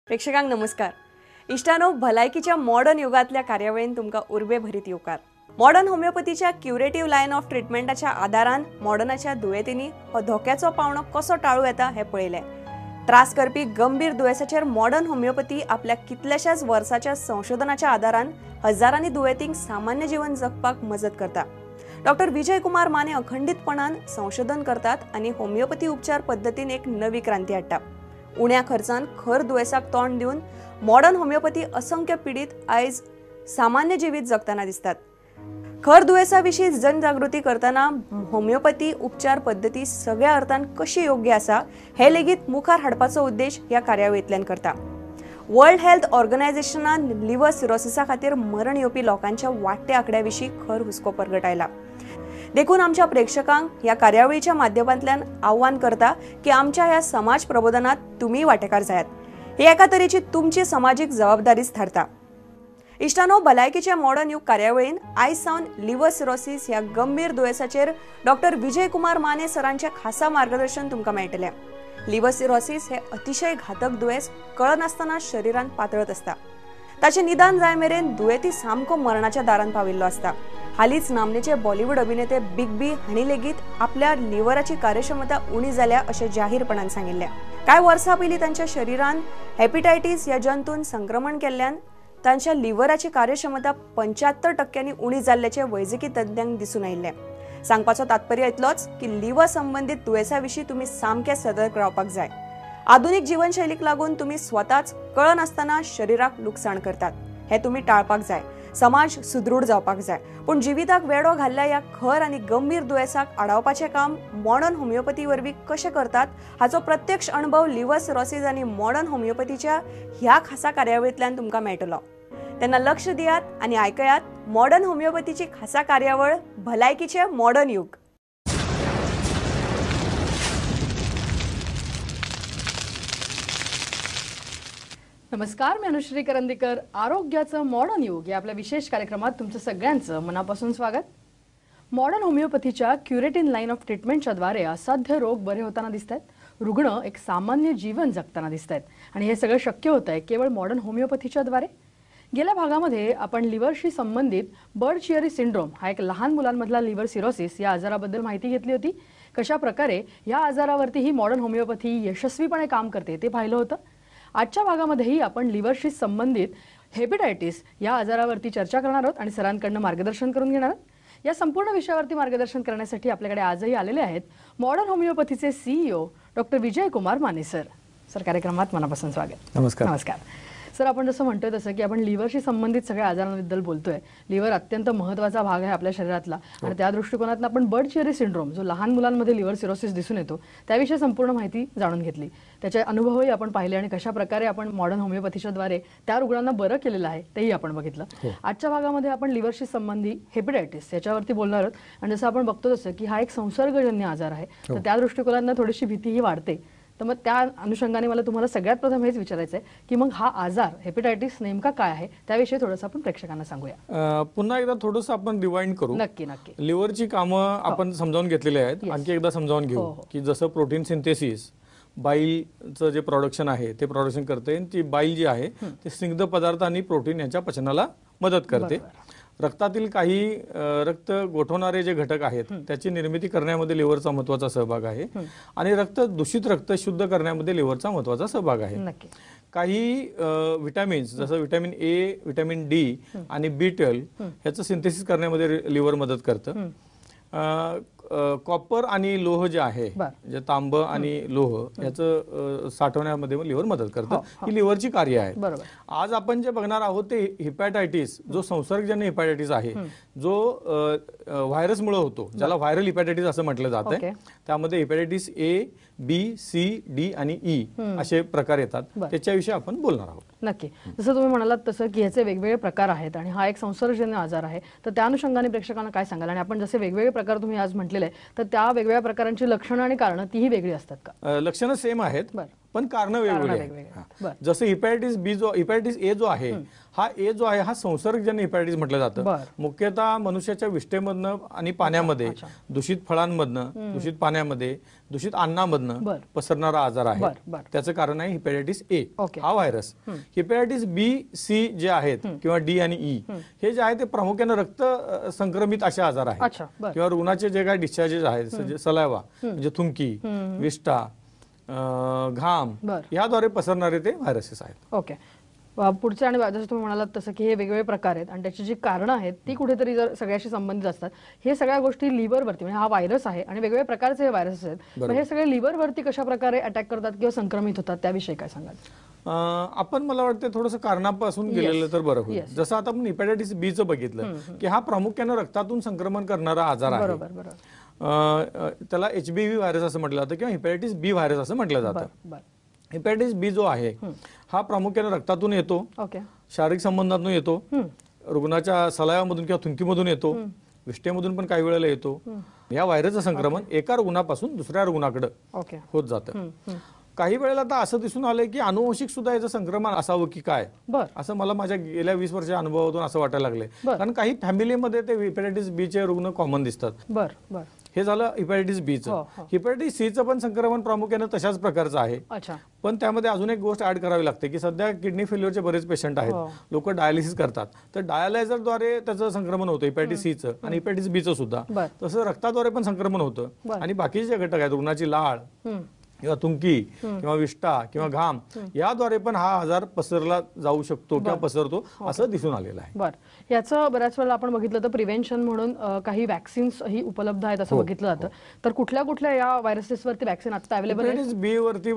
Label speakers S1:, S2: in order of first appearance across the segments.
S1: प्रेक्षकांक नमस्कार. इष्टानो, भलायकीच्या मॉडर्न युगातल्या कार्यावळीन तुमका उर्बे भरीत येवकार. मॉडर्न होमिओपॅथीच्या क्युरेटिव्ह लायन ऑफ ट्रीटमेंटाच्या आदारान मॉडर्नाच्या दुयेंतींनी हो धोक्याचो पावणो कसो टाळू येता हे पळयले. त्रास करपी गंभीर दुयेंसाचेर मॉडर्न होमिओपॅथी आपल्या कितल्याशाच वर्साच्या संशोधनाच्या आदारान हजारांनी दुयेंतींक सामान्य जीवन जगपाक मजत करता. डॉक्टर विजय कुमार माने अखंडितपणान संशोधन करतात आणि होमिओपॅथी उपचार पद्धतीन एक नवी क्रांती हाडटा. उण्या खर्चान खर दुयेंसाक तोंड दिवन मॉडर्न होमिओपॅथी असंख्य पीडित आयज सामान्य जिवीत जगताना दिसतात. खर दुयेंसाविशीं जनजागृती करताना होमिओपॅथी उपचार पद्धती सगळ्या अर्थान कशी योग्य आसा हे लेगीत मुखार हाडपाचो उद्देश ह्या कार्यावळींतल्यान करता. वर्ल्ड हेल्थ ऑर्गनायझेशनान लिव्हर सिरोसिसा खातीर मरण येवपी लोकांच्या वाडट्या आंकड्याविशीं खर हुस्को परगटायला. देखून आमच्या प्रेक्षकांक ह्या कार्यावळीच्या माध्यमांतल्यान आव्हान करता की आमच्या ह्या समाज प्रबोधनात तुम्ही वांटेकार जायात. ही एका तरेची तुमची सामाजिक जबाबदारीच थारता. इष्टानो, भलायकीच्या मॉडर्न युग कार्यावळीन आयज सावन लिव्हर सिरोसिस ह्या गंभीर दुयेंसाचेर डॉक्टर विजय कुमार माने सरांचे खासा मार्गदर्शन तुमकां मेळटलें. लिव्हर सिरोसिस हे अतिशय घातक दुयेंस कळनासतना शरीरान पातळत असता. ताचे निदान जाय मेरेन दुयेंती सामको मरणाच्या दारान पाविल्लो असता. हालींच नामनेचे बॉलिवूड अभिनेते बिग बी हांणी लेगीत आपल्या लिव्हराची कार्यक्षमता उणी जाल्या अशें जाहीरपणान सांगिल्लें. कांय वर्सां पयलीं तांच्या शरीरान हेपेटायटीस ह्या जंतून संक्रमण केल्ल्यान तांच्या लिव्हराची कार्यक्षमता 75% उणी जाल्ल्याचे वैजकी तज्ञांक दिसून आयिल्लें. सांगपाचो तात्पर्य इतलोच की लिव्हर संबंधित दुयेंसाविशीं तुमी सामके सतर्क रावपाक जाय. आधुनिक जीवनशैलीक लागून तुमी स्वताच कळनासतना शरीराक लुकसाण करतात. हे तुमी टाळपाक जाय. समाज सुदृढ जावपाक जाय. पूण जिविताक वेडो घाल्ल्या ह्या खर आनी गंभीर दुयेंसाक आडावपाचें काम मॉडर्न होमिओपॅथी वरवीं कशें करतात हाचो प्रत्यक्ष अनुभव लिव्हर सिरोसिस आनी मॉडर्न होमिओपॅथीच्या ह्या खासा कार्यावळींतल्यान तुमकां मेळटलो. तेन्ना लक्ष दियात आनी आयकयात मॉडर्न होमिओपॅथीची खासा कार्यावळ भलायकीचे मॉडर्न युग.
S2: नमस्कार, मी अनुश्री करंदीकर. आरोग्याचं मॉडर्न युग या आपल्या विशेष कार्यक्रमात तुमचं सगळ्यांचं मनापासून स्वागत. मॉडर्न होमिओपॅथीच्या क्युरेटिव्ह लाईन ऑफ ट्रीटमेंटच्या द्वारे असाध्य रोग बरे होताना दिसत आहेत. रुग्ण एक सामान्य जीवन जगताना दिसत आहेत आणि हे सगळं शक्य होत आहे केवळ मॉडर्न होमिओपॅथीच्या द्वारे. गेल्या भागामध्ये आपण लिव्हरशी संबंधित बर्ड-चियरी सिंड्रोम हा एक लहान मुलांमधला लिव्हर सिरोसिस या आजाराबद्दल माहिती घेतली होती. कशा प्रकारे या आजारावरती ही मॉडर्न होमिओपॅथी यशस्वीपणे काम करते ते पाहिलं होतं. आजच्या भागामध्येही आपण लिव्हरशी संबंधित हेपेटायटिस या आजारावरती चर्चा करणार आहोत आणि सरांकडनं मार्गदर्शन करून घेणार आहोत. या संपूर्ण विषयावरती मार्गदर्शन करण्यासाठी आपल्याकडे आजही आलेले आहेत modern होमिओपॅथीचे CEO doctor Vijay Kumar Mane sir. Sir, कार्यक्रमात मनापासून स्वागत.
S3: नमस्कार.
S2: नमस्कार सर. आपण जसं म्हणतोय तसं की आपण लिव्हरशी संबंधित सगळ्या आजारांबद्दल बोलतोय. लिव्हर अत्यंत महत्त्वाचा भाग आहे आपल्या शरीरातला आणि त्या दृष्टिकोनातून आपण बर्ड-चियरी सिंड्रोम जो लहान मुलांमध्ये लिव्हर सिरोसिस दिसून येतो त्याविषयी संपूर्ण माहिती जाणून घेतली. त्याचे अनुभवही आपण पाहिले आणि कशा प्रकारे आपण मॉडर्न होमिओपॅथीच्या द्वारे त्या रुग्णांना बरं केलेलं आहे तेही आपण बघितलं. आजच्या भागामध्ये आपण लिव्हरशी संबंधी हेपेटायटिस याच्यावरती बोलणार आहोत आणि जसं आपण बघतो तसं की हा एक संसर्गजन्य आजार आहे तर त्या दृष्टिकोनातून थोडीशी भीतीही वाढते. तर मग त्या अनुषंगाने मला तुम्हाला सगळ्यात प्रथम हेच विचारायचं आहे की मग हा आजार हेपेटायटिस नेमका काय आहे त्याविषयी थोडंसं आपण प्रेक्षकांना सांगूया.
S3: पुन्हा एकदा थोडंसं आपण रिवाइंड करू.
S2: नक्की नक्की.
S3: लिव्हरची कामं आपण समजावून घेतलेली आहेत. आणखी एकदा समजावून घेऊ की जसं प्रोटीन सिंथेसिस बाईलचं जे प्रोडक्शन आहे ते प्रोडक्शन करते. ती बाईल जी आहे ते स्निग्ध पदार्थ आणि प्रोटीन यांच्या पचनाला मदत करते. रक्तातील काही रक्त गोठवणारे जे घटक आहेत त्याची निर्मिती करण्यामध्ये लिव्हरचा महत्त्वाचा सहभाग आहे आणि दूषित रक्त शुद्ध करण्यामध्ये लिव्हरचा महत्त्वाचा सहभाग आहे. काही विटॅमिन्स जसं विटॅमिन A, विटॅमिन D आणि B12 ह्याचं सिंथेसिस करण्यामध्ये लिव्हर मदत करतं. कॉपर आणि लोह जे आहे जे तांब आणि लोह याचं साठवण्यामध्ये लिव्हर मदत करतं. ही लिव्हरची कार्य आहे. आज आपण जे बघणार आहोत ते हेपॅटायटिस जो संसर्गजन्य हेपॅटायटिस आहे जो व्हायरसमुळे होतो ज्याला व्हायरल हेपॅटायटिस असं म्हटलं जातं. त्यामध्ये hepatitis A, B, C, D आणि E असे प्रकार येतात. त्याच्याविषयी आपण बोलणार आहोत.
S2: नक्की. जसं तुम्ही म्हणालात तसं की ह्याचे वेगवेगळे प्रकार आहेत आणि हा एक संसर्गजन्य आजार आहे तर त्या अनुषंगाने प्रेक्षकांना काय सांगाल आणि आपण जसे वेगवेगळे प्रकार तुम्ही आज म्हटलेले आहे तर त्या वेगवेगळ्या प्रकारांची लक्षणं आणि कारणं तीही वेगळी असतात का?
S3: लक्षणं सेम आहेत पण कारण वेगवेगळे
S2: वेगवेगळे.
S3: आहेत.
S2: बरं.
S3: जसं हिपॅटायटिस ए जो आहे हा संसर्गजन्य हिपॅटायटिस म्हटलं जातं.
S2: बरं.
S3: मुख्यतः मनुष्याच्या विष्ठेमधनं आणि पाण्यामध्ये, दूषित फळांमधनं, दूषित पाण्यामध्ये, दूषित अन्नामधनं
S2: बरं.
S3: पसरणारा आजार आहे.
S2: बरं.
S3: त्याचं कारण आहे हिपॅटायटिस ए
S2: ओके.
S3: हा व्हायरस. हिपॅटायटिस बी, सी जे आहेत किंवा डी आणि ई हे जे आहे ते प्रामुख्याने रक्त संक्रमित असे आजार आहेत.
S2: अच्छा. बरं.
S3: किंवा रुग्णाचे जे काही डिस्चार्जेस आहेत, सलायवा म्हणजे थुंकी, विष्ठा, घाम
S2: बरं.
S3: याद्वारे पसरणारे ते व्हायरसेस आहेत.
S2: ओके. पुढचे आणि जसं तुम्ही म्हणालात तसं की हे वेगवेगळे प्रकार आहेत आणि त्याची जी कारणं आहेत ती कुठेतरी जर सगळ्याशी संबंधित असतात. हे सगळ्या गोष्टी लिव्हरवरती म्हणजे हा व्हायरस आहे आणि वेगवेगळ्या प्रकारचे हे व्हायरस आहेत. मग हे सगळे लिव्हरवरती कशा प्रकारे अटॅक करतात किंवा संक्रमित होतात त्याविषयी काय सांगाल?
S3: आपण मला वाटतं थोडंसं कारणापासून गेलेलं तर बरं होईल. जसं आता आपण हिपॅटायटिस बी चं बघितलं की हा प्रामुख्यानं रक्तातून संक्रमण करणारा आजार आहे.
S2: बरोबर.
S3: त्याला HBV व्हायरस असं म्हटलं जातं किंवा हिपॅटायटिस बी व्हायरस असं म्हटलं जातं. हिपॅटायटिस बी जो आहे हा प्रामुख्याने रक्तातून येतो,
S2: ओके,
S3: शारीरिक संबंधातून येतो, रुग्णाच्या सलायामधून किंवा थुंकीमधून येतो, विष्ठेमधून पण काही वेळेला येतो. या व्हायरसचं संक्रमण एका रुग्णापासून दुसऱ्या रुग्णाकडे होत जातं. काही वेळेला आता असं दिसून आलंय की अनुवंशिक सुद्धा याचं संक्रमण असावं की काय, असं मला माझ्या गेल्या 20 वर्षाच्या अनुभवातून असं वाटायला लागलंय. कारण काही फॅमिलीमध्ये ते हिपॅटायटिस बी चे रुग्ण कॉमन दिसतात. हे झालं हिपॅटायटिस बी चं. हिपॅटायटिस सी चं पण संक्रमण प्रामुख्याने तशाच प्रकारचं आहे. पण त्यामध्ये अजून एक गोष्ट ऍड करावी लागते की सध्या किडनी फेल्युअरचे बरेच पेशंट आहेत, लोक डायलिसिस करतात, तर डायलायझरद्वारे त्याचं संक्रमण होतं हिपॅटायटिस सी चं आणि हिपॅटायटिस बी चं सुद्धा. तसं रक्ताद्वारे पण संक्रमण होतं आणि बाकीचे जे घटक आहेत रुग्णाची लाळ किंवा तुंकी किंवा विष्ठा किंवा घाम याद्वारे पण हा आजार पसरला जाऊ शकतो किंवा पसरतो असं दिसून आलेलं आहे.
S2: बरं, याचं बऱ्याच वेळेला आपण बघितलं तर प्रिव्हेन्शन म्हणून काही वॅक्सिन्स ही उपलब्ध आहेत असं बघितलं जातं. तर कुठल्या कुठल्या या व्हायरसेसवरती वॅक्सिन आता अवेलेबल आहे?
S3: हिपॅटायटिस बी वरती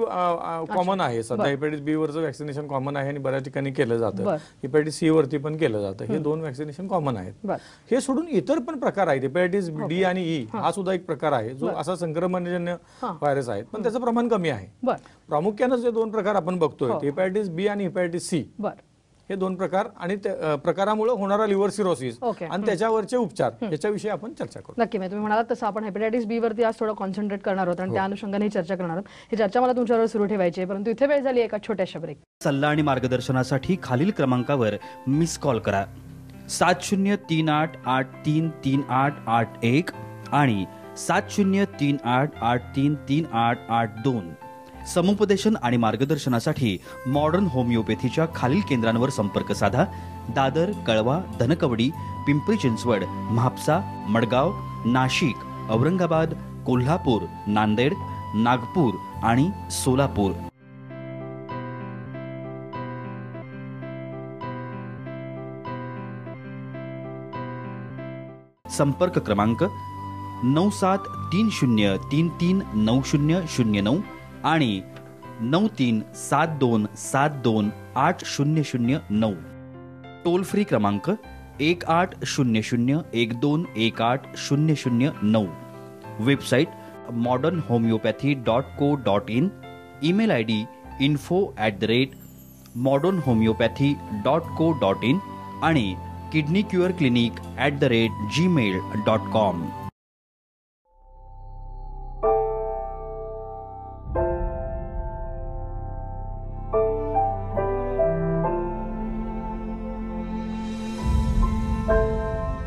S3: कॉमन आहे सध्या. हिपॅटायटिस बी वरचं वॅक्सिनेशन कॉमन आहे आणि बऱ्याच ठिकाणी केलं जातं. हिपॅटायटिस सी वरती पण केलं जातं. हे 2 वॅक्सिनेशन कॉमन आहेत. हे सोडून इतर पण प्रकार आहेत. हिपॅटायटिस डी आणि ई हा सुद्धा एक प्रकार आहे जो असा संक्रमणजन्य व्हायरस आहे, पण त्याचं प्रमाण कमी आहे. प्रामुख्याने जे 2 प्रकार आपण बघतोय हिपॅटायटिस बी आणि हिपॅटायटिस सी, हे 2 प्रकार आणि प्रकारामुळे होणारा लिव्हर सिरोसिस आणि त्याच्यावरचे उपचार याच्याविषयी आपण चर्चा करू.
S2: नक्की. तुम्ही म्हणालात तसं आपण हेपॅटायटिस बी वरती आज थोडं कॉन्सन्ट्रेट करणार आहोत आणि त्या अनुषंगाने चर्चा करणार आहोत. ही चर्चा मला तुमच्यावर सुरू ठेवायची आहे, परंतु इथे वेळ झाली एका छोट्याशा ब्रेक.
S4: सल्ला आणि मार्गदर्शनासाठी खालील क्रमांकावर मिस कॉल करा: 7038833881 आणि 7038833882. समुपदेशन आणि मार्गदर्शनासाठी मॉडर्न होमिओपॅथीच्या खालील केंद्रांवर संपर्क साधा: दादर, कळवा, धनकवडी, पिंपरी चिंचवड, म्हापसा, मडगाव, नाशिक, औरंगाबाद, कोल्हापूर, नांदेड, नागपूर आणि सोलापूर. संपर्क क्रमांक 9730339009 आणि 9372728009. टोल फ्री क्रमांक 180012180009. Website modernhomeopathy.co.in. Email ID info@modernhomeopathy.co.in आणि kidneycureclinic@gmail.com.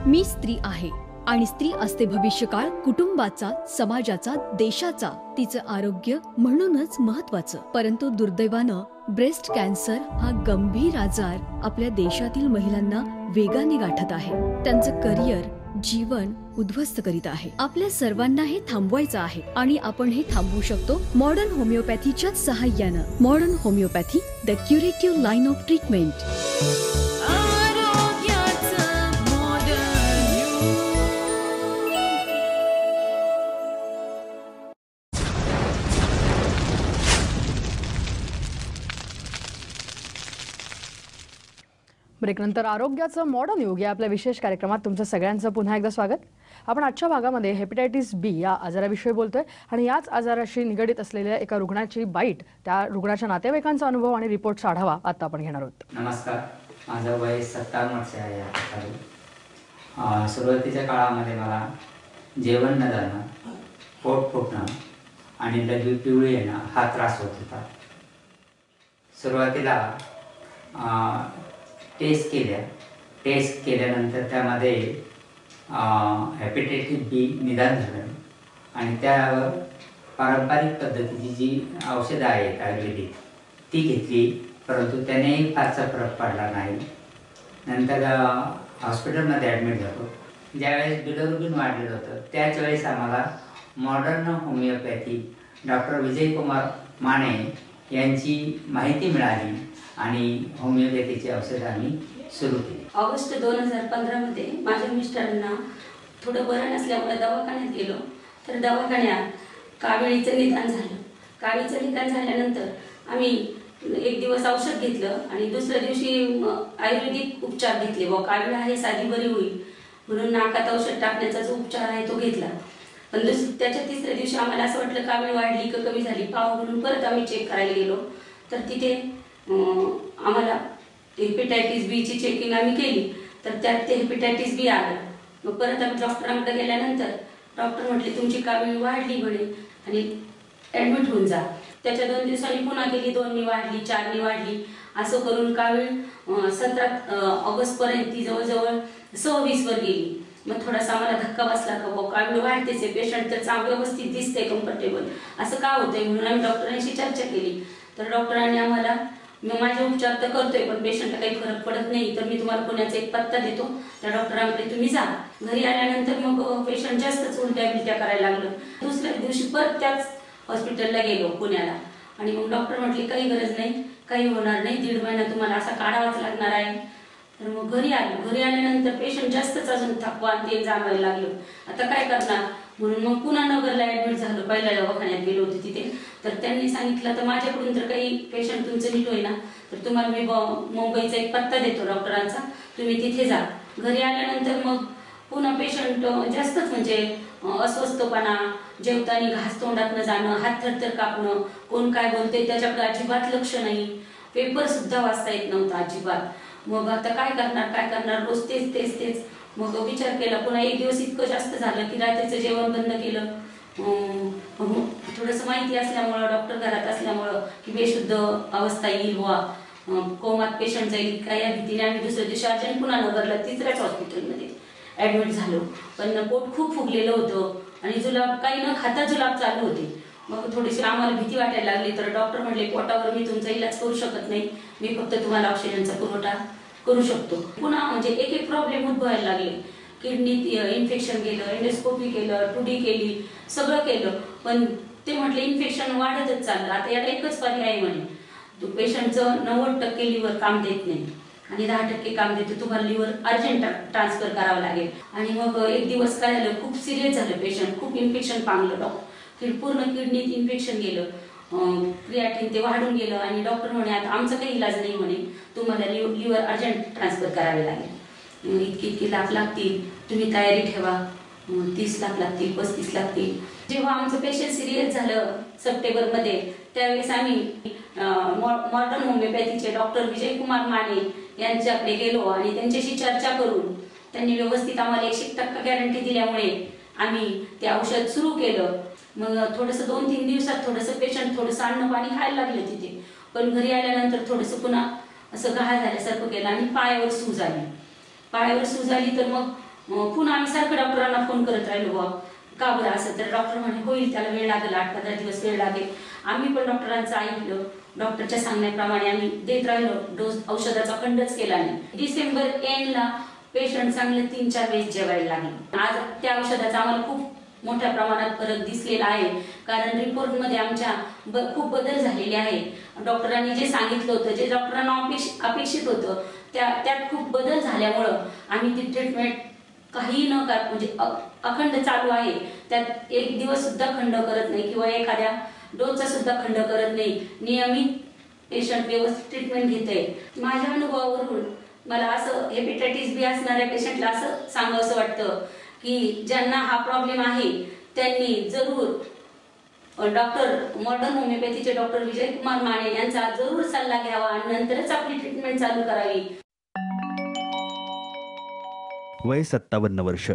S5: मी स्त्री आहे आणि स्त्री असते भविष्यकाळ कुटुंबाचा, समाजाचा, देशाचा. तिचं आरोग्य म्हणूनच महत्वाचं. परंतु दुर्दैवानं ब्रेस्ट कॅन्सर हा गंभीर आजार आपल्या देशातील महिलांना वेगाने गाठत आहे. त्यांचं करिअर, जीवन उद्ध्वस्त करीत आहे. आपल्या सर्वांना हे थांबवायचं आहे आणि आपण हे थांबवू शकतो मॉडर्न होमिओपॅथीच्या सहाय्यानं. Modern homeopathy, the curative line of treatment.
S2: ब्रेकनंतर आरोग्याचं मॉडर्न युग या आपल्या विशेष कार्यक्रमात तुमचं सगळ्यांचं पुन्हा एकदा स्वागत. आपण आजच्या भागामध्ये हेपॅटायटिस बी या आजाराविषयी बोलतोय आणि याच आजाराशी निगडीत असलेल्या एका रुग्णाची बाईट, त्या रुग्णाच्या नातेवाईकांचा अनुभव आणि रिपोर्टचा आढावा आता आपण घेणार आहोत.
S6: नमस्कार, माझं वय 57 वर्ष आहे. सुरुवातीच्या काळामध्ये मला जेवण न जाणं, पोट फुटणं आणि लघवी पिवळी येणं हा त्रास होत होता. सुरुवातीला टेस्ट केल्यानंतर त्यामध्ये हेपेटायटिस बी निदान झालं आणि त्यावर पारंपरिक पद्धतीची जी औषधं आहेत आयुर्वेदिक ती घेतली, परंतु त्यानेही फारसा फरक पडला नाही. नंतर हॉस्पिटलमध्ये ॲडमिट झालो. ज्यावेळेस बिलिरुबिन वाढलेलं होतं त्याच वेळेस आम्हाला modern homeopathy doctor Vijaykumar Mane यांची माहिती मिळाली आणि होमिओपॅथीची औषधं आम्ही सुरू केली.
S7: ऑगस्ट 2015मध्ये माझ्या मिस्टरांना थोडं बरं नसल्यामुळे दवाखान्यात गेलो. तर दवाखान्यात काविळीचं निदान झालं. काविळीचं निदान झाल्यानंतर आम्ही एक दिवस औषध घेतलं आणि दुसऱ्या दिवशी आयुर्वेदिक उपचार घेतले. व कावीळ आहे, साधी बरी होईल म्हणून नाकात औषध टाकण्याचा जो उपचार आहे तो घेतला. पण त्याच्या तिसऱ्या दिवशी आम्हाला असं वाटलं कावीळ वाढली का कमी झाली पाहावं म्हणून परत आम्ही चेक करायला गेलो. तर तिथे आम्हाला हेपेटायटिस बीची चेकिंग आम्ही केली. तर त्यात ते हेपेटायटिस बी आलं. मग परत आम्ही डॉक्टरांकडे गेल्यानंतर डॉक्टर म्हटले तुमची कावीळ वाढली म्हणे आणि ॲडमिट होऊन जा. त्याच्या 2 दिवसांनी पुन्हा गेली, 2नी वाढली, 4नी वाढली, असं करून कावीळ 17 ऑगस्टपर्यंत ती जवळजवळ 26 वर गेली. मग थोडासा आम्हाला धक्का बसला का कावीळ वाढतेच आहे, पेशंट तर चांगलं व्यवस्थित दिसते, कम्फर्टेबल, असं का होतंय म्हणून आम्ही डॉक्टरांशी चर्चा केली. तर डॉक्टरांनी आम्हाला माझे उपचार तर करतोय पण पेशंटला काही फरक पडत नाही, तर मी तुम्हाला पुण्याचा एक पत्ता देतो, त्या डॉक्टरांकडे तुम्ही जा. घरी आल्यानंतर मग पेशंट जास्तच उलट्या बिलट्या करायला लागलं. दुसऱ्या दिवशी परत त्याच हॉस्पिटलला गेलो पुण्याला आणि मग डॉक्टर म्हटले काही गरज नाही, काही होणार नाही, 1.5 महिना तुम्हाला असा काढावाच लागणार आहे. तर मग घरी आलो. घरी आल्यानंतर पेशंट जास्तच अजून थकवा ते जाणवायला लागलं. आता काय करणार म्हणून मग पुन्हा नगरला ॲडमिट झालो. पहिल्या दवाखान्यात गेलो होते तिथे. तर त्यांनी सांगितलं तर माझ्याकडून तर काही पेशंट तुमचं नीट होईना, तर तुम्हाला मी मुंबईचा एक पत्ता देतो डॉक्टरांचा, तुम्ही तिथे जा. घरी आल्यानंतर मग पुन्हा पेशंट जास्तच म्हणजे अस्वस्थपणा, जेवताना घास तोंडात न जाणं, हात थरथर कापणं, कोण काय बोलते त्याच्याकडे अजिबात लक्ष नाही, पेपर सुद्धा वाचता येत नव्हता अजिबात. मग आता काय करणार रोज तेच. मग विचार केला. पुन्हा एक दिवस इतकं जास्त झालं की रात्रीचं जेवण बंद केलं. थोडंसं माहिती असल्यामुळं, डॉक्टर घरात असल्यामुळं की बेशुद्ध अवस्था येईल वा कोमात पेशंट जाईल काय या भीतीने आम्ही दुसऱ्या दिवशी अर्जंट पुन्हा नगरला 3ऱ्याच हॉस्पिटलमध्ये ॲडमिट झालो. पण पोट खूप फुगलेलं होतं आणि जुलाब काही न खाता जुलाब चालू होते. मग थोडीशी आम्हाला भीती वाटायला लागली. तर डॉक्टर म्हटले पोटावर मी तुमचा इलाज करू शकत नाही, मी फक्त तुम्हाला ऑक्सिजनचा पुरवठा करू शकतो. पुन्हा म्हणजे एक प्रॉब्लेम उद्भवायला लागले. किडनीत इन्फेक्शन गेलं, एंडोस्कोपी केलं, 2D केली, सगळं केलं, पण ते म्हटले इन्फेक्शन वाढतच चाललं. आता याला एकच पर्याय म्हणे, तो पेशंटचं 90% लिव्हर काम देत नाही आणि 10% काम देतो, तुम्हाला लिव्हर अर्जंट ट्रान्सफर करावं लागेल. आणि मग एक दिवस काय झालं, खूप सिरियस झालं पेशंट, खूप इन्फेक्शन पांगलं. पूर्ण किडनीत इन्फेक्शन गेलं, क्रिएटिन ते वाढून गेलं आणि डॉक्टर म्हणे आता आमचा काही इलाज नाही म्हणे, तुम्हाला लिव्हर अर्जंट ट्रान्सफर करावे लागेल, इतके लाख लागतील, तुम्ही तयारी ठेवा, 30 लाख लागतील, 35 लागतील. जेव्हा आमचं पेशंट सिरियस झालं सप्टेंबरमध्ये, त्यावेळेस आम्ही मॉडर्न होमिओपॅथीचे डॉक्टर विजयकुमार माने यांच्याकडे गेलो आणि त्यांच्याशी चर्चा करून त्यांनी व्यवस्थित आम्हाला 100% गॅरंटी दिल्यामुळे आम्ही ते औषध सुरू केलं. मग थोडंसं 2-3 दिवसात थोडंसं पेशंट थोडंसं अन्न पाणी खायला लागलं तिथे, पण घरी आल्यानंतर थोडंसं पुन्हा असं गहाळ झाल्यासारखं केलं आणि पायावर सूज आली. तर मग पुन्हा आम्ही सारखं डॉक्टरांना फोन करत राहिलो बा का बरं असं. तर डॉक्टर म्हणे होईल, त्याला वेळ लागेल, 8-15 दिवस वेळ लागेल. आम्ही पण डॉक्टरांचं ऐकलं, डॉक्टरच्या सांगण्याप्रमाणे आम्ही देत राहिलो, डोस औषधाचा खंडच केला नाही. डिसेंबर एंडला पेशंट चांगले 3-4 वेळेस जेवायला लागले. आज त्या औषधाचा आम्हाला खूप मोठ्या प्रमाणात फरक दिसलेला आहे, कारण रिपोर्टमध्ये आमच्या खूप बदल झालेले आहे. डॉक्टरांनी जे सांगितलं होतं, जे डॉक्टरांना अपेक्षित होतं, त्यात खूप बदल झाल्यामुळं आम्ही ती ट्रीटमेंट काही न कर म्हणजे अखंड चालू आहे. त्यात एक दिवस सुद्धा खंड करत नाही किंवा एखाद्या डोसचा सुद्धा खंड करत नाही. नियमित पेशंट व्यवस्थित ट्रीटमेंट घेतंय. माझ्या अनुभवावरून मला असं हेपेटायटिस बी असणाऱ्या पेशंटला असं सांगावंसं वाटतं की ज्यांना हा प्रॉब्लेम आहे त्यांनी जरूर डॉक्टर मॉडर्न होमिओपॅथीचे डॉक्टर विजयकुमार माने यांचा जरूर सल्ला घ्यावा आणि नंतरच आपली ट्रीटमेंट चालू करावी.
S4: वय 57 वर्ष.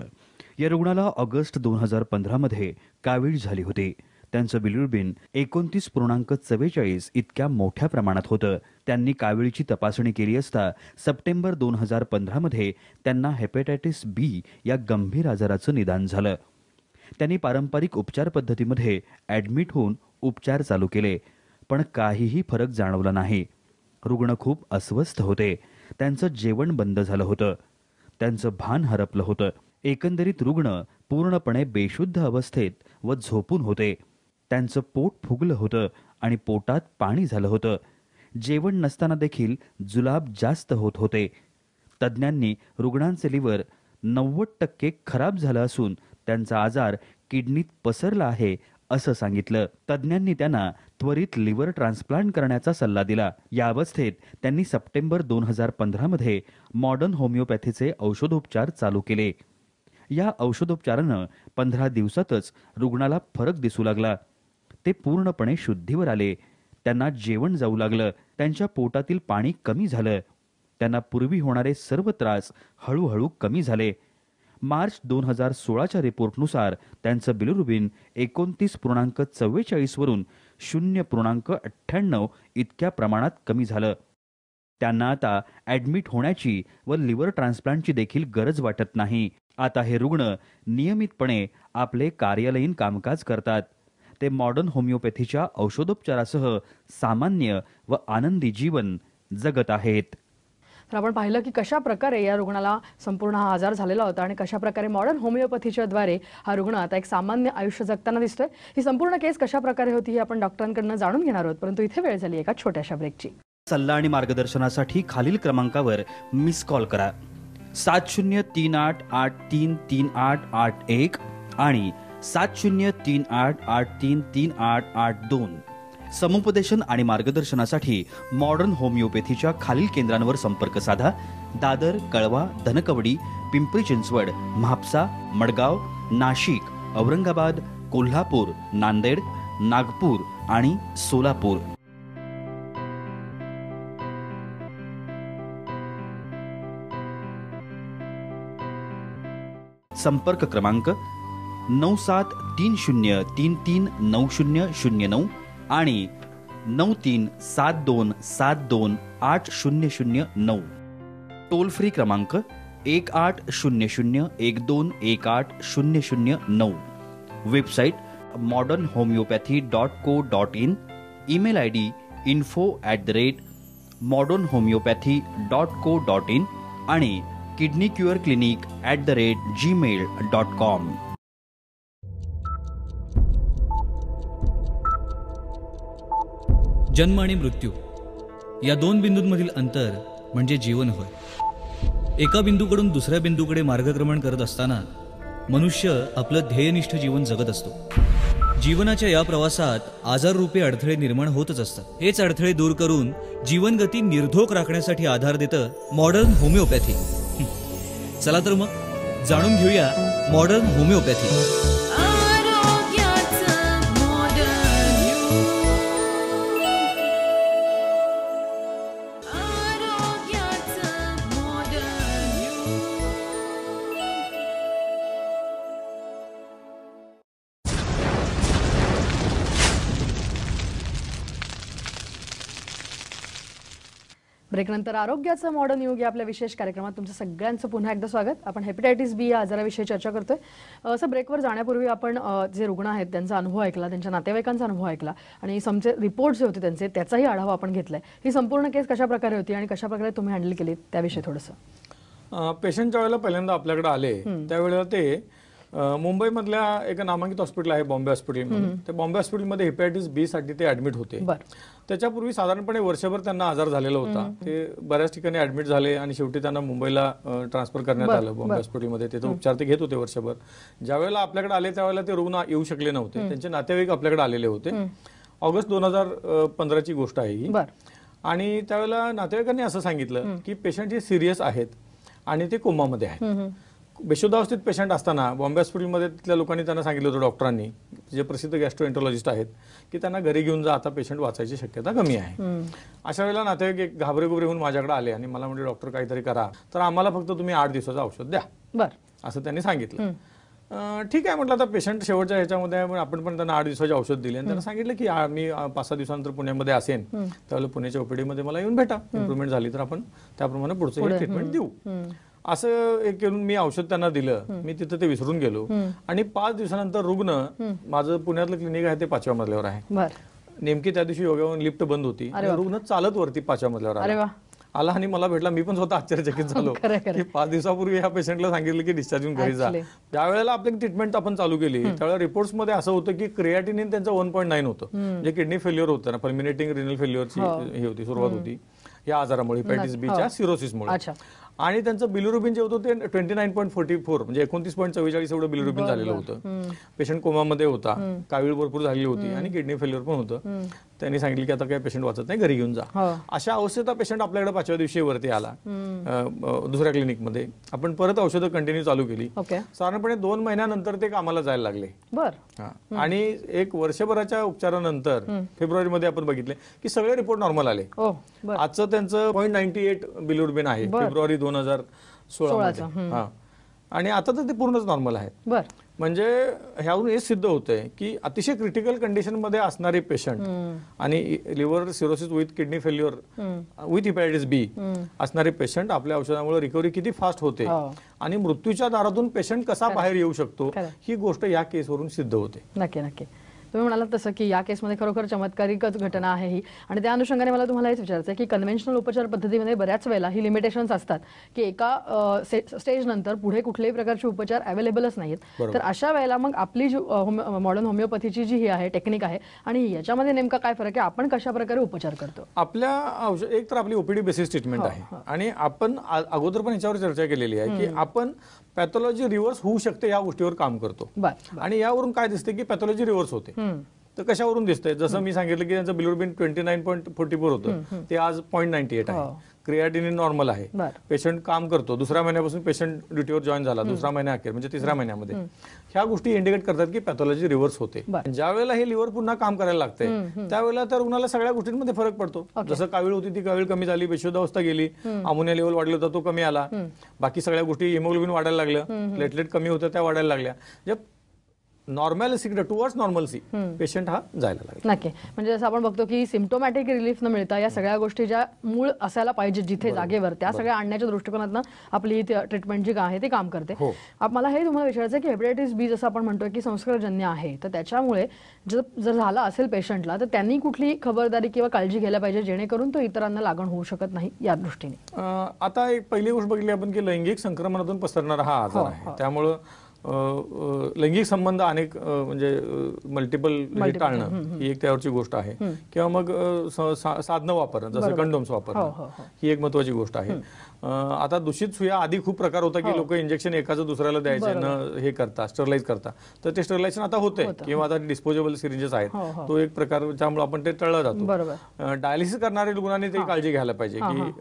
S4: या रुग्णाला ऑगस्ट 2015 मध्ये कावीळ झाली होती. त्यांचं बिलिरुबिन 29.44 इतक्या मोठ्या प्रमाणात होतं. त्यांनी काविळीची तपासणी केली असता सप्टेंबर 2015 मध्ये त्यांना हेपेटायटिस बी या गंभीर आजाराचं निदान झालं. त्यांनी पारंपरिक उपचार पद्धतीमध्ये ॲडमिट होऊन उपचार चालू केले, पण काहीही फरक जाणवला नाही. रुग्ण खूप अस्वस्थ होते. त्यांचं जेवण बंद झालं होतं. त्यांचं भान हरपलं होतं. एकंदरीत रुग्ण पूर्णपणे बेशुद्ध अवस्थेत व झोपून होते. त्यांचं पोट फुगलं होतं आणि पोटात पाणी झालं होतं. जेवण नसताना देखील जुलाब जास्त होत होते. तज्ज्ञांनी रुग्णांचे लिव्हर 90% खराब झालं असून त्यांचा आजार किडनीत पसरला आहे असं सांगितलं. तज्ज्ञांनी त्यांना त्वरित लिव्हर ट्रान्सप्लांट करण्याचा सल्ला दिला. या अवस्थेत त्यांनी सप्टेंबर 2015 मध्ये मॉडर्न होमिओपॅथीचे औषधोपचार चालू केले. या औषधोपचारानं 15 दिवसातच रुग्णाला फरक दिसू लागला. ते पूर्णपणे शुद्धीवर आले. त्यांना जेवण जाऊ लागलं. त्यांच्या पोटातील पाणी कमी झालं. त्यांना पूर्वी होणारे सर्व त्रास हळूहळू कमी झाले. मार्च 2016च्या रिपोर्टनुसार त्यांचं बिलिरुबिन 29.44 वरून 0.98 इतक्या प्रमाणात कमी झालं. त्यांना आता ॲडमिट होण्याची व लिव्हर ट्रान्सप्लांटची देखील गरज वाटत नाही. आता हे रुग्ण नियमितपणे आपले कार्यालयीन कामकाज करतात. ते मॉडर्न होमिओपॅथीच्या औषधोपचारासह सामान्य व आनंदी जीवन जगत आहेत.
S2: तर आपण पाहिलं की कशा प्रकारे या रुग्णाला संपूर्ण हा आजार झालेला होता आणि कशा प्रकारे मॉडर्न होमिओपॅथीच्या द्वारे हा रुग्ण आता एक सामान्य आयुष्य जगताना दिसतोय. ही संपूर्ण केस कशा प्रकारे होती हे आपण डॉक्टरांकडून जाणून घेणार आहोत, परंतु इथे वेळ झाली एका छोट्याशा ब्रेकची.
S4: सल्ला आणि मार्गदर्शनासाठी खालील क्रमांकावर मिस कॉल करा. 7038833881 आणि 7038833882. समुपदेशन आणि मार्गदर्शनासाठी मॉडर्न होमिओपॅथीच्या खालील केंद्रांवर संपर्क साधा. दादर, कळवा, धनकवडी, पिंपरी चिंचवड, म्हापसा, मडगाव, नाशिक, औरंगाबाद, कोल्हापूर, नांदेड, नागपूर आणि सोलापूर. संपर्क क्रमांक 9730339009 आणि 9372728009. टोल फ्री क्रमांक 180012180009. Website modernhomeopathy.co.in. Email ID info@modernhomeopathy.co.in आणि kidneycureclinic@gmail.com.
S8: जन्म आणि मृत्यू या दोन बिंदूंमधील अंतर म्हणजे जीवन होय. एका बिंदूकडून दुसऱ्या बिंदूकडे मार्गक्रमण करत असताना मनुष्य आपलं ध्येयनिष्ठ जीवन जगत असतो. जीवनाच्या या प्रवासात आजाररूपी अडथळे निर्माण होतच असतात. हेच अडथळे दूर करून जीवनगती निर्धोक राखण्यासाठी आधार देतं मॉडर्न होमिओपॅथी. चला तर मग जाणून घेऊया मॉडर्न होमिओपॅथी.
S2: ब्रेकनंतर आरोग्याचं मॉडर्न युग या आपल्या विशेष कार्यक्रमात तुमचं सगळ्यांचं पुन्हा एकदा स्वागत. आपण हेपेटायटिस बी या आजाराविषयी चर्चा करतोय. असं ब्रेकवर जाण्यापूर्वी आपण जे रुग्ण आहेत त्यांचा अनुभव ऐकला, त्यांच्या नातेवाईकांचा अनुभव ऐकला आणि समचे रिपोर्ट जे होते त्यांचे त्याचाही आढावा आपण घेतलाय. ही संपूर्ण केस कशा प्रकारे होती आणि कशा प्रकारे तुम्ही हँडल केली त्याविषयी थोडंसं.
S3: पेशंटच्या वेळेला पहिल्यांदा आपल्याकडे आले त्यावेळेला ते मुंबईमधल्या एका नामांकित हॉस्पिटल आहे बॉम्बे हॉस्पिटल. त्या बॉम्बे हॉस्पिटलमध्ये हेपॅटायटिस बी साठी ते ऍडमिट होते. त्याच्यापूर्वी साधारणपणे वर्षभर त्यांना आजार झालेला होता. ते बऱ्याच ठिकाणी ऍडमिट झाले आणि शेवटी त्यांना मुंबईला ट्रान्सफर करण्यात आलं बॉम्बे हॉस्पिटलमध्ये. तिथे उपचार ते घेत होते वर्षभर. ज्यावेळेला आपल्याकडे आले त्यावेळेला ते रुग्ण येऊ शकले नव्हते. त्यांचे नातेवाईक आपल्याकडे आलेले होते. ऑगस्ट 2015ची गोष्ट आहे ही. आणि त्यावेळेला नातेवाईकांनी असं सांगितलं की पेशंट हे सिरियस आहेत आणि ते कोमामध्ये आहेत. बेशुद्धावस्थेत पेशंट असताना बॉम्बे हॉस्पिटलमध्ये तिथल्या लोकांनी त्यांना सांगितलं होतं, डॉक्टरांनी जे प्रसिद्ध गॅस्ट्रोएंटरोलॉजिस्ट आहेत, की त्यांना घरी घेऊन जा, आता पेशंट वाचायची शक्यता कमी आहे. अशा वेळेला नातेवाईक घाबरे गुबरे होऊन माझ्याकडे आले आणि मला म्हणजे डॉक्टर काहीतरी करा, तर आम्हाला फक्त तुम्ही 8 दिवसाचं औषध द्या असं त्यांनी सांगितलं. ठीक आहे म्हटलं, आता पेशंट शेवटच्या ह्याच्यामध्ये आहे, आपण पण त्यांना 8 दिवसाचे औषध दिले आणि त्यांना सांगितलं की मी 5-6 दिवसानंतर पुण्यामध्ये असेन, त्यावेळेला पुण्याच्या ओपीडी मध्ये मला येऊन भेटा, इम्प्रूव्हमेंट झाली तर आपण त्याप्रमाणे पुढचं ट्रीटमेंट देऊ. असं एक करून मी औषध त्यांना दिलं. मी तिथं ते विसरून गेलो आणि 5 दिवसानंतर रुग्ण, माझं पुण्यातलं क्लिनिक आहे ते 5व्या मजल्यावर आहे, नेमकी त्या दिवशी योगावरून लिफ्ट बंद होती, रुग्ण चालत वरती 5व्या मजल्यावर आला आणि मला भेटला. मी पण स्वतः आश्चर्यचकित झालो की 5 दिवसापूर्वी ह्या पेशंटला सांगितलं की डिस्चार्ज होऊन घरी जा. त्यावेळेला आपली ट्रीटमेंट आपण चालू केली, त्यावेळेला रिपोर्ट्स मध्ये असं होतं की क्रिएटिनिन त्यांचं 1.9 होतं, म्हणजे किडनी फेल्युअर होतं ना, फर्मिनेटिंग रिनल फेल्युअरची ही होती, सुरुवात होती या आजारामुळे, हेपॅटायटिस बीच्या सिरोसिसमुळे. आणि त्यांचं बिलिरुबिन जे होतं ते 29.44 म्हणजे 29.44 एवढं बिलिरुबिन झालेलं होतं. पेशंट कोमामध्ये होता, कावीळ भरपूर झालेली होती आणि किडनी फेल्युअर पण होतं. त्यांनी सांगितलं की आता काही पेशंट वाचत नाही, घरी घेऊन जा. अशा अवस्थेत पेशंट आपल्याकडे 5व्या दिवशी वरती आला दुसऱ्या क्लिनिकमध्ये. आपण परत औषधं कंटिन्यू चालू केली. साधारणपणे 2 महिन्यानंतर ते कामाला जायला लागले. आणि 1 वर्षभराच्या उपचारानंतर फेब्रुवारीमध्ये आपण बघितले की सगळे रिपोर्ट नॉर्मल आले. आजचं त्यांचं 0.98 बिलिरुबिन आहे फेब्रुवारी 2016. आणि आता तर ते पूर्णच नॉर्मल आहेत. म्हणजे ह्यावरून हे सिद्ध होतंय की अतिशय क्रिटिकल कंडिशन मध्ये असणारे पेशंट आणि liver cirrhosis with kidney failure with hepatitis B असणारे पेशंट आपल्या औषधामुळे रिकव्हरी किती फास्ट होते आणि मृत्यूच्या दारातून पेशंट कसा बाहेर येऊ शकतो ही गोष्ट या केसवरून सिद्ध होते.
S2: नक्की नक्की. तुम्ही म्हणालात तसं की या केसमध्ये खरोखर चमत्कारिकच घटना आहे ही. आणि त्या अनुषंगाने मला तुम्हाला हेच विचारायचं आहे की कन्व्हेन्शनल उपचार पद्धतीमध्ये बऱ्याच वेळेला ही लिमिटेशन्स असतात की एका स्टेज नंतर पुढे कुठल्याही प्रकारचे उपचार अवेलेबलच नाहीत. तर अशा वेळेला मग आपली जी मॉडर्न होमिओपॅथीची जी ही आहे टेक्निक आहे आणि याच्यामध्ये नेमका काय फरक आहे, आपण कशा प्रकारे उपचार करतो?
S3: आपल्या औषध एक तर आपली ओपीडी बेसिस ट्रीटमेंट आहे आणि आपण अगोदर पण याच्यावर चर्चा केलेली आहे की आपण पॅथॉलॉजी रिव्हर्स होऊ शकते या गोष्टीवर काम करतो. आणि यावरून काय दिसते की पॅथॉलॉजी रिव्हर्स होते. तर कशावरून दिसतंय, जसं मी सांगितलं की त्यांचं बिलिरुबिन 29.44 होतं, ते आज 0.98 आहे. क्रिएटिनिन नॉर्मल आहे. पेशंट काम करतो. 2ऱ्या महिन्यापासून पेशंट ड्युटीवर जॉईन झाला, 2रा महिना अखेर म्हणजे 3ऱ्या महिन्यामध्ये. ह्या गोष्टी इंडिकेट करतात की पॅथॉलॉजी रिव्हर्स होते. ज्या वेळेला हे लिव्हर पुन्हा काम करायला लागते त्यावेळेला तर रुग्णाला सगळ्या गोष्टींमध्ये फरक पडतो. जसं कावीळ होती ती कावीळ कमी झाली, बेशुद्धावस्था गेली, अमोनिया लेवल वाढला होता तो कमी आला, बाकी सगळ्या गोष्टी हिमोग्लोबिन वाढायला लागलं, प्लेटलेट कमी होत्या त्या वाढायला लागल्या. नॉर्मॅलिसी टुवर्ड्स नॉर्मल्सी पेशंट हा जायला लागला.
S2: नक्की. म्हणजे जसं आपण बघतो की सिम्प्टोमॅटिक रिलीफ न मिळता या सगळ्या गोष्टी ज्या मूळ असायला पाहिजे जिथे जागेवर त्या सगळ्या आणण्याच्या दृष्टिकोनातून आपली ट्रीटमेंट जी आहे ती काम करते. मला हे तुम्हाला विचारायचं आहे की हेपॅटायटिस बी जसं आपण म्हणतोय की संसर्गजन्य आहे, तर त्याच्यामुळे जर झाला असेल पेशंटला तर त्यांनी कुठली खबरदारी किंवा काळजी घ्यायला पाहिजे जेणेकरून तो इतरांना लागण होऊ शकत नाही या दृष्टीने?
S3: आता एक पहिली गोष्ट बघितली आपण की लैंगिक संक्रमणातून पसरणारा हा आजार आहे. त्यामुळं लैंगिक संबंध अनेक म्हणजे मल्टिपल टाळणं ही एक त्यावरची गोष्ट आहे. किंवा मग साधनं वापरणं जसं कंडोम्स वापरणं ही एक महत्वाची गोष्ट आहे. आता दूषित सुया आधी खूप प्रकार होता की लोक इंजेक्शन एकाचं दुसऱ्याला द्यायचे न हे करता स्टरलाइज करता, तर ते स्टरलायझेशन आता होतंय किंवा आता डिस्पोजेबल सिरिंजेस आहेत, तो एक प्रकार त्यामुळे आपण ते टळलं जातो. डायलिसिस करणाऱ्या रुग्णांनी ते काळजी घ्यायला पाहिजे की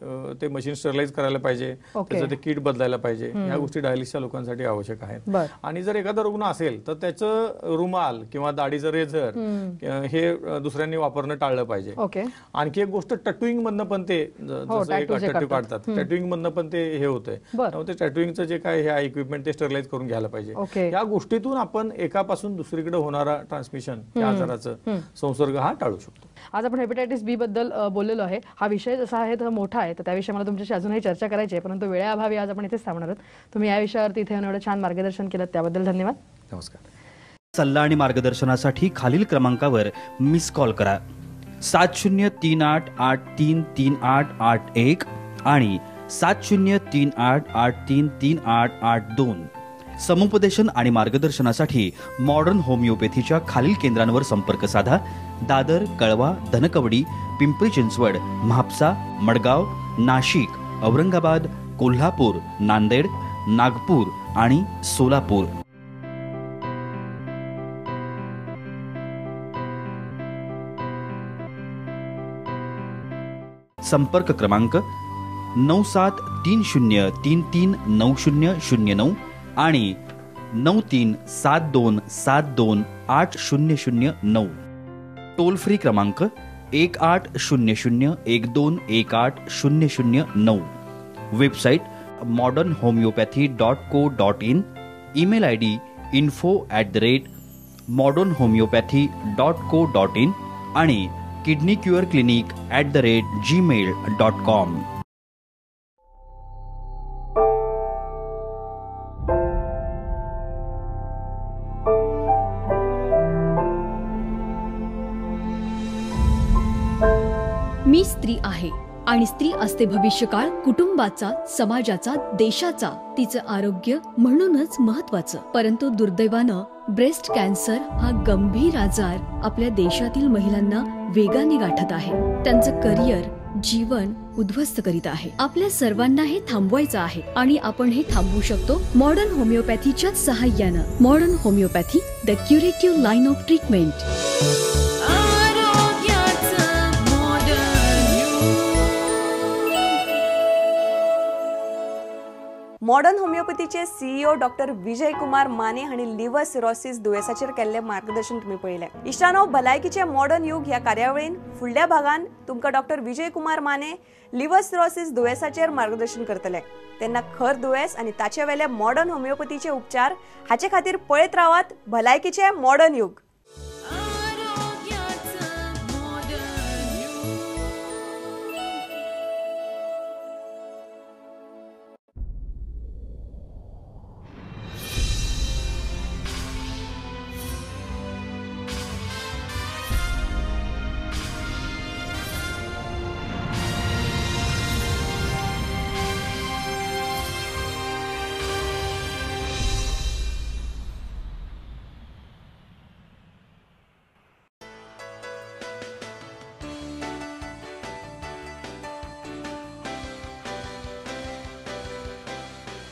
S3: ते मशीन स्टरलाइज करायला पाहिजे, त्याचं ते किट बदलायला पाहिजे. ह्या गोष्टी डायलिसिसच्या लोकांसाठी आवश्यक आहेत. आणि जर एखादा रुग्ण असेल तर त्याचं रुमाल किंवा दाढीचं रेझर हे दुसऱ्यांनी वापरणं टाळलं पाहिजे. आणखी एक गोष्ट टॅटूइंग मधनं पण ते टॅटू काढतात, टॅटूइंग मधनं पण ते हे होतंय, ते टॅटूइंगचं जे काय हे इक्विपमेंट ते स्टरलाइज करून घ्यायला पाहिजे. या गोष्टीतून आपण एकापासून दुसरीकडे होणारा ट्रान्समिशन या आजाराचं संसर्ग हा टाळू शकतो.
S2: आज आपण हेपॅटायटिस बी बद्दल बोललेलो आहे. हा विषय जसा आहे तो मोठा आहे, तर त्याविषयी मला तुमच्याशी अजूनही चर्चा करायची आहे, परंतु वेळेअभावी आज आपण इथेच थांबणार आहोत. तुम्ही या विषयावरती इथे एवढं छान मार्गदर्शन केलं त्याबद्दल धन्यवाद.
S3: नमस्कार.
S4: सल्ला आणि मार्गदर्शनासाठी खालील क्रमांकावर मिस कॉल करा. 7038833881 आणि 7038833882. समुपदेशन आणि मार्गदर्शनासाठी मॉडर्न होमिओपॅथीच्या खालील केंद्रांवर संपर्क साधा. दादर, कळवा, धनकवडी, पिंपरी चिंचवड, म्हापसा, मडगाव, नाशिक, औरंगाबाद, कोल्हापूर, नांदेड, नागपूर आणि सोलापूर. संपर्क क्रमांक 9730339009 आणि 9372728009. टोल फ्री क्रमांक 180012180009. Website modernhomeopathy.co.in. Email ID info@modernhomeopathy.co.in आणि kidneycureclinic@gmail.com.
S5: मी स्त्री आहे आणि स्त्री असते भविष्यकाळ कुटुंबाचा, समाजाचा, देशाचा, तिचं आरोग्य म्हणूनच महत्वाचं. परंतु दुर्दैवानं ब्रेस्ट कॅन्सर हा गंभीर आजार आपल्या देशातील महिलांना वेगाने गाठत आहे. त्यांचं करिअर, जीवन उद्ध्वस्त करीत आहे. आपल्या सर्वांना हे थांबवायचं आहे आणि आपण हे थांबवू शकतो मॉडर्न होमिओपॅथीच्या सहाय्यानं. Modern homeopathy, the curative line of treatment.
S1: Modern होमिओपॅथीचे सीईओ डॉक्टर विजय कुमार माने हांणी लिव्हर सिरोसिस दुयेसाचेर केल्ले मार्गदर्शन तुम्ही पळयलें. इश्टानो, भलायकीचे मॉडर्न युग ह्या कार्यावळीन फुडल्या भागान तुमकां doctor Vijay Kumar Mane liver cirrhosis दुयेसाचेर मार्गदर्शन करतले. तेन्ना खर दुयेस आनी ताचे वेले मॉडर्न होमिओपॅथीचे उपचार हाचे खातीर पळयत रावात भलायकीचे मॉडर्न युग.